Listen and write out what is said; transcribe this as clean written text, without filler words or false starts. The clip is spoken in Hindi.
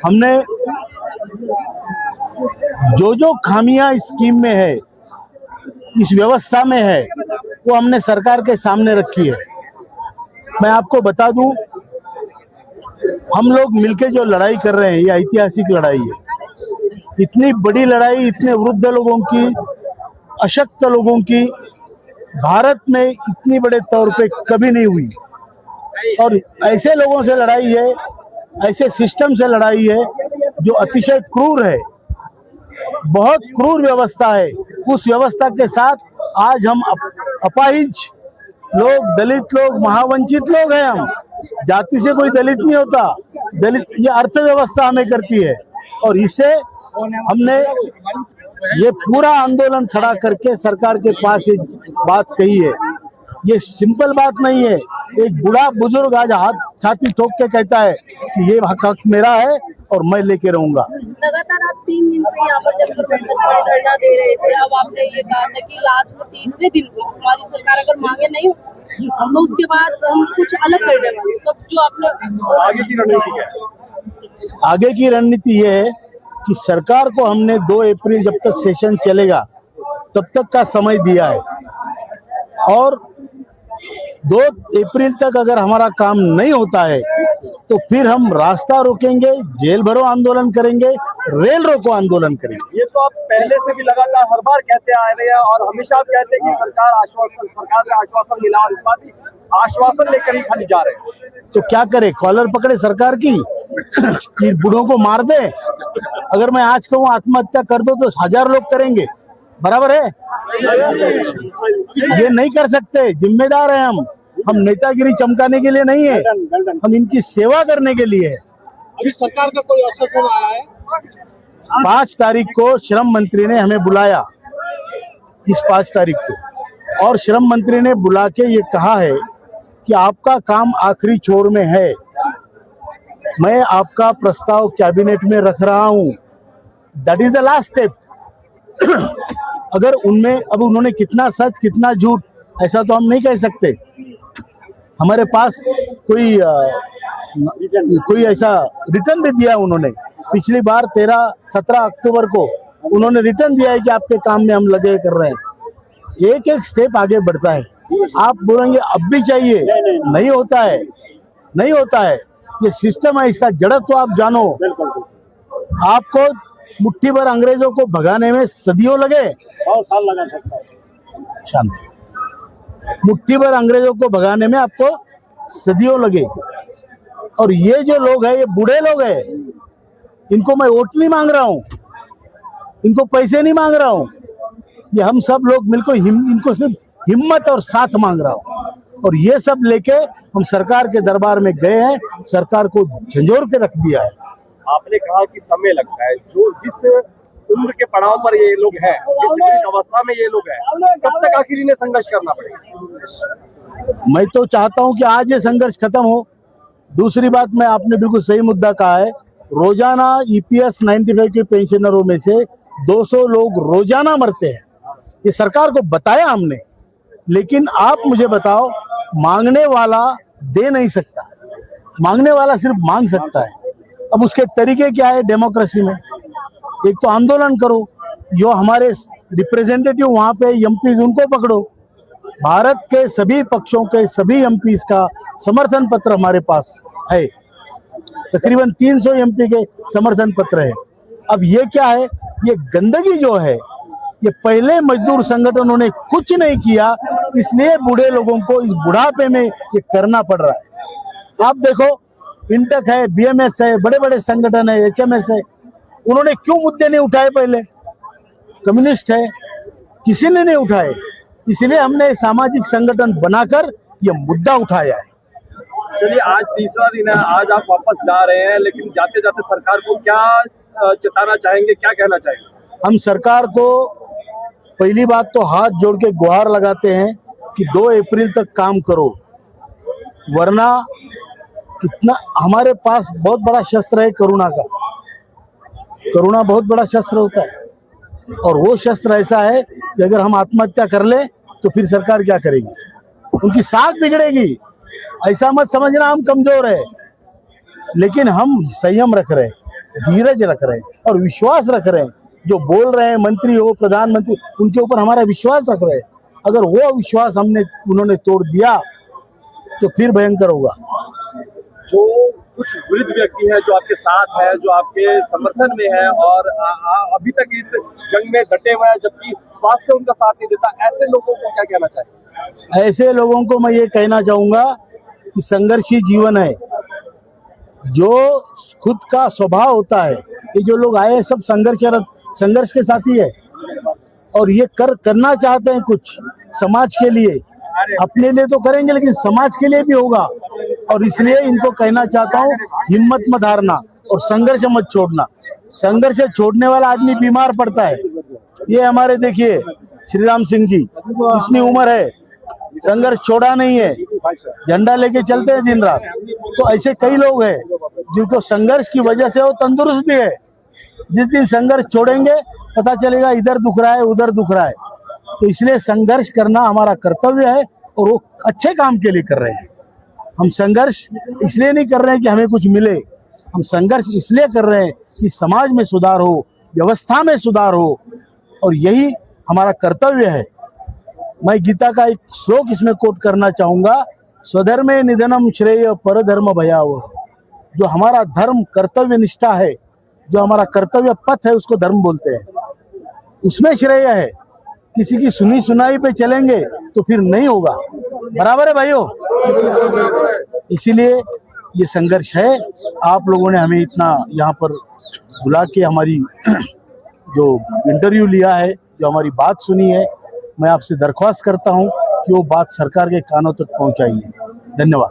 हमने जो जो खामियां इस स्कीम में है, इस व्यवस्था में है, वो हमने सरकार के सामने रखी है। मैं आपको बता दूं, हम लोग मिलके जो लड़ाई कर रहे हैं ये ऐतिहासिक लड़ाई है। इतनी बड़ी लड़ाई इतने वृद्ध लोगों की, अशक्त लोगों की भारत में इतनी बड़े तौर पे कभी नहीं हुई। और ऐसे लोगों से लड़ाई है, ऐसे सिस्टम से लड़ाई है जो अतिशय क्रूर है, बहुत क्रूर व्यवस्था है। उस व्यवस्था के साथ आज हम अपाहिज लोग, दलित लोग, महावंचित लोग हैं। हम जाति से कोई दलित नहीं होता, दलित ये अर्थव्यवस्था हमें करती है। और इससे हमने ये पूरा आंदोलन खड़ा करके सरकार के पास एक बात कही है। ये सिंपल बात नहीं है। एक बूढ़ा बुजुर्ग आज हाथ छाती ठोक के कहता है कि ये हक मेरा है और मैं लेके रहूंगा। लगातार आप 3 दिन से यहाँ पर जलकर धरना दे रहे थे। अब आपने ये कहा था कि आज में तीसरे दिन को हमारी सरकार अगर मांगे नहीं तो उसके बाद हम कुछ अलग करने वाले। तो जो आपने आगे की रणनीति क्या है? आगे की रणनीति ये है कि सरकार को हमने 2 अप्रैल जब तक सेशन चलेगा तब तक का समय दिया है, और 2 अप्रैल तक अगर हमारा काम नहीं होता है तो फिर हम रास्ता रोकेंगे, जेल भरो आंदोलन करेंगे, रेल रोको आंदोलन करेंगे। ये तो आप पहले से भी लगातार हर बार कहते आ रहे हैं और हमेशा आप कहते हैं कि सरकार का आश्वासन मिला और इस बार भी आश्वासन लेकर ही खाली जा रहे हैं। तो क्या करे, कॉलर पकड़े सरकार की कि बूढ़ों को मार दे। अगर मैं आज कहूँ आत्महत्या कर दो तो 1000 लोग करेंगे, बराबर है? ये नहीं कर सकते, जिम्मेदार है हम नेतागिरी चमकाने के लिए नहीं है, हम इनकी सेवा करने के लिए है। अभी सरकार का कोई आश्वासन आया है? 5 तारीख को श्रम मंत्री ने हमें बुलाया, इस 5 तारीख को, और श्रम मंत्री ने बुला के ये कहा है कि आपका काम आखिरी छोर में है, मैं आपका प्रस्ताव कैबिनेट में रख रहा हूं, that is the last step. अगर उनमें अब उन्होंने कितना सच कितना झूठ ऐसा तो हम नहीं कह सकते। हमारे पास कोई ऐसा रिटर्न भी दिया उन्होंने, पिछली बार 17 अक्टूबर को उन्होंने रिटर्न दिया है कि आपके काम में हम लगे कर रहे हैं। एक एक स्टेप आगे बढ़ता है। आप बोलेंगे अब भी चाहिए, नहीं होता है, नहीं होता है। ये सिस्टम है, इसका जड़त्व तो आप जानो। आपको मुट्ठी भर अंग्रेजों को भगाने में सदियों लगे, 100 साल लगा सकता है। शांति। मुट्ठी भर अंग्रेजों को भगाने में आपको सदियों लगे। और ये जो लोग हैं ये बूढ़े लोग हैं, इनको मैं वोट नहीं मांग रहा हूँ, इनको पैसे नहीं मांग रहा हूँ, ये हम सब लोग मिलकर इनको सिर्फ हिम्मत और साथ मांग रहा हूँ। और ये सब लेके हम सरकार के दरबार में गए हैं, सरकार को झंझोर के रख दिया है। आपने कहा कि समय लगता है, जो जिस उम्र के पड़ाव पर ये लोग हैं, जिस विकसित अवस्था में ये लोग हैं, कब तक आखिर इन्हें संघर्ष करना पड़ेगा? मैं तो चाहता हूं कि आज ये संघर्ष खत्म हो। दूसरी बात, मैं आपने बिल्कुल सही मुद्दा कहा है, रोजाना EPS 95 के पेंशनरों में से 200 लोग रोजाना मरते हैं। ये सरकार को बताया हमने, लेकिन आप मुझे बताओ, मांगने वाला दे नहीं सकता, मांगने वाला सिर्फ मांग सकता है। अब उसके तरीके क्या है डेमोक्रेसी में? एक तो आंदोलन करो, जो हमारे रिप्रेजेंटेटिव वहां पे MPs उनको पकड़ो। भारत के सभी पक्षों के सभी MPs का समर्थन पत्र हमारे पास है, तकरीबन 300 MP के समर्थन पत्र है। अब ये क्या है, ये गंदगी जो है, ये पहले मजदूर संगठनों ने कुछ नहीं किया, इसलिए बूढ़े लोगों को इस बुढ़ापे में ये करना पड़ रहा है। आप देखो, इंटक है, BMS है, बड़े बड़े संगठन है, HMS है, उन्होंने क्यों मुद्दे नहीं उठाए? पहले कम्युनिस्ट है, किसी ने नहीं उठाए, इसलिए हमने सामाजिक संगठन बनाकर ये मुद्दा उठाया है। चलिए, आज तीसरा दिन है, आज आप वापस जा रहे हैं, लेकिन जाते जाते सरकार को क्या चेताना चाहेंगे, क्या कहना चाहेंगे? हम सरकार को पहली बात तो हाथ जोड़ के गुहार लगाते हैं कि 2 अप्रैल तक काम करो, वरना इतना हमारे पास बहुत बड़ा शस्त्र है करुणा का। करुणा बहुत बड़ा शस्त्र होता है, और वो शस्त्र ऐसा है कि अगर हम आत्महत्या कर ले तो फिर सरकार क्या करेगी? उनकी साख बिगड़ेगी। ऐसा मत समझना हम कमजोर है, लेकिन हम संयम रख रहे हैं। धीरज रख रहे हैं और विश्वास रख रहे हैं। जो बोल रहे हैं मंत्री हो, प्रधानमंत्री, उनके ऊपर हमारा विश्वास रख रहे हैं। अगर वो विश्वास उन्होंने तोड़ दिया तो फिर भयंकर होगा। जो कुछ वृद्ध व्यक्ति है जो आपके साथ है, जो आपके समर्थन में है और अभी तक इस जंग में डटे हुए हैं, जबकि स्वास्थ्य उनका साथ नहीं देता, ऐसे लोगों को क्या कहना चाहिए? ऐसे लोगों को मैं ये कहना चाहूंगा कि संघर्षी जीवन है। जो खुद का स्वभाव होता है, ये जो लोग आए सब संघर्ष के साथी है और ये करना चाहते हैं कुछ समाज के लिए। अपने लिए तो करेंगे लेकिन समाज के लिए भी होगा। और इसलिए इनको कहना चाहता हूँ, हिम्मत मत हारना और संघर्ष मत छोड़ना। संघर्ष छोड़ने वाला आदमी बीमार पड़ता है। ये हमारे देखिए श्री राम सिंह जी, इतनी उम्र है, संघर्ष छोड़ा नहीं है, झंडा लेके चलते हैं दिन रात। तो ऐसे कई लोग हैं जिनको संघर्ष की वजह से वो तंदुरुस्त भी है। जिस दिन संघर्ष छोड़ेंगे पता चलेगा इधर दुख रहा है, उधर दुख रहा है। तो इसलिए संघर्ष करना हमारा कर्तव्य है और वो अच्छे काम के लिए कर रहे हैं। हम संघर्ष इसलिए नहीं कर रहे हैं कि हमें कुछ मिले, हम संघर्ष इसलिए कर रहे हैं कि समाज में सुधार हो, व्यवस्था में सुधार हो, और यही हमारा कर्तव्य है। मैं गीता का एक श्लोक इसमें कोट करना चाहूंगा, स्वधर्मे निधनम श्रेय परधर्म भयावह। जो हमारा धर्म कर्तव्य निष्ठा है, जो हमारा कर्तव्य पथ है, उसको धर्म बोलते हैं, उसमें श्रेय है। किसी की सुनी सुनाई पे चलेंगे तो फिर नहीं होगा। बराबर है भाइयों? इसीलिए ये संघर्ष है। आप लोगों ने हमें इतना यहाँ पर बुला के हमारी जो इंटरव्यू लिया है, जो हमारी बात सुनी है, मैं आपसे दरख्वास्त करता हूँ कि वो बात सरकार के कानों तक पहुँचाइए। धन्यवाद।